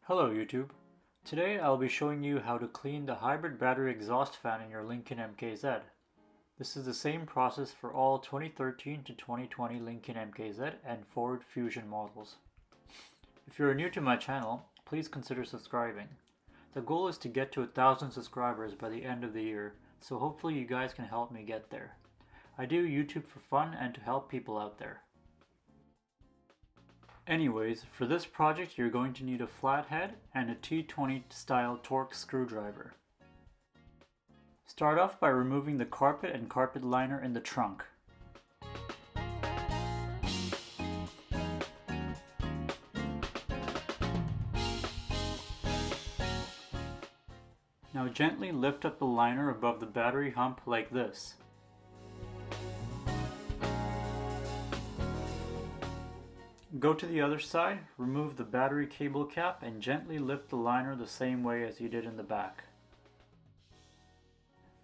Hello YouTube. Today I'll be showing you how to clean the hybrid battery exhaust fan in your Lincoln MKZ. This is the same process for all 2013 to 2020 Lincoln MKZ and Ford Fusion models. If you're new to my channel, please consider subscribing. The goal is to get to 1,000 subscribers by the end of the year, so hopefully you guys can help me get there. I do YouTube for fun and to help people out there. Anyways, for this project you're going to need a flathead and a T20 style Torx screwdriver. Start off by removing the carpet and carpet liner in the trunk. Now gently lift up the liner above the battery hump like this. Go to the other side, remove the battery cable cap and gently lift the liner the same way as you did in the back.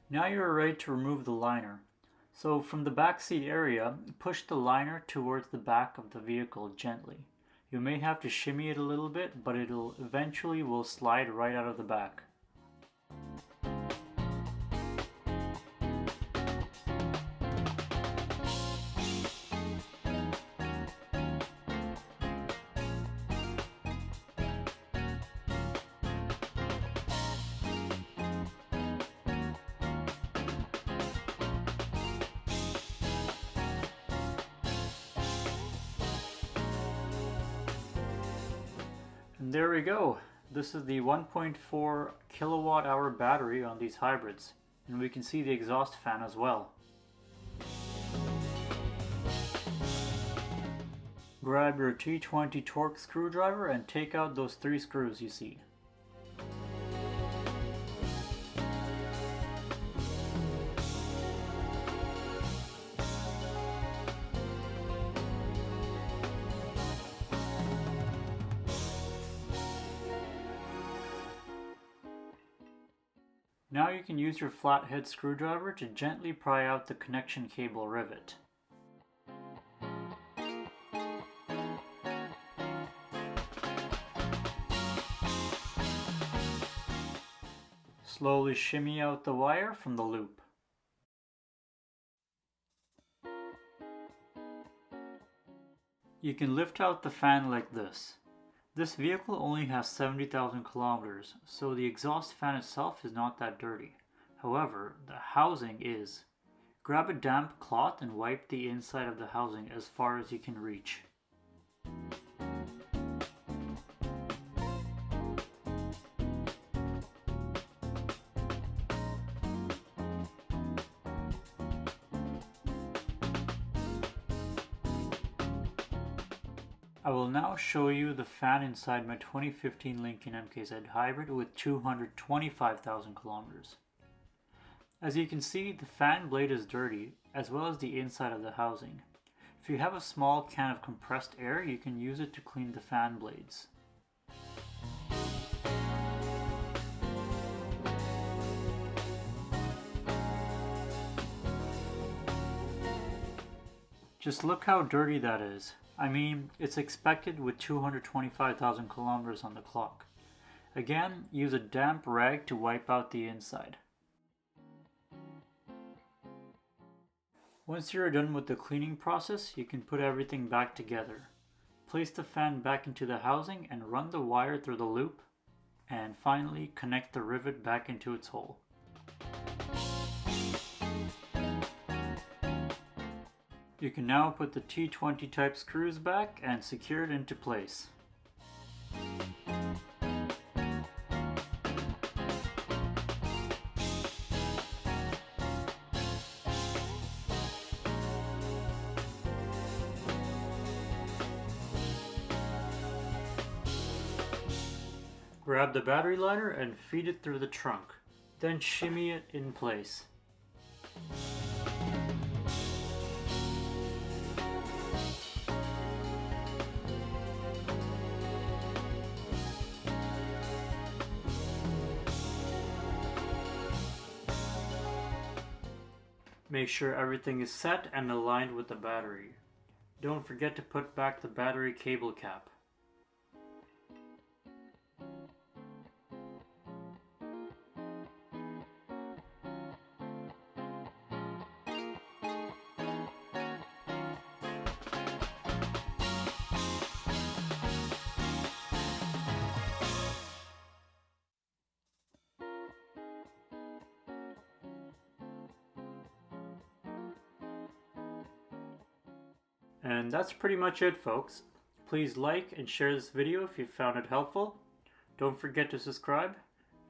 Now you are ready to remove the liner. So from the back seat area, push the liner towards the back of the vehicle gently. You may have to shimmy it a little bit, but it'll eventually will slide right out of the back. And there we go. This is the 1.4 kilowatt hour battery on these hybrids. And we can see the exhaust fan as well. Grab your T20 Torx screwdriver and take out those 3 screws you see. Now you can use your flathead screwdriver to gently pry out the connection cable rivet. Slowly shimmy out the wire from the loop. You can lift out the fan like this. This vehicle only has 70,000 kilometers, so the exhaust fan itself is not that dirty. However, the housing is. Grab a damp cloth and wipe the inside of the housing as far as you can reach. I will now show you the fan inside my 2015 Lincoln MKZ Hybrid with 225,000 kilometers. As you can see, the fan blade is dirty, as well as the inside of the housing. If you have a small can of compressed air, you can use it to clean the fan blades. Just look how dirty that is. I mean, it's expected with 225,000 kilometers on the clock. Again, use a damp rag to wipe out the inside. Once you're done with the cleaning process, you can put everything back together. Place the fan back into the housing and run the wire through the loop, and finally connect the rivet back into its hole. You can now put the T20 type screws back and secure it into place. Grab the battery liner and feed it through the trunk, then shimmy it in place. Make sure everything is set and aligned with the battery. Don't forget to put back the battery cable cap. And that's pretty much it, folks. Please like and share this video if you found it helpful. Don't forget to subscribe.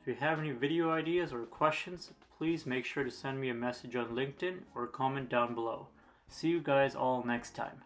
If you have any video ideas or questions, please make sure to send me a message on LinkedIn or comment down below. See you guys all next time.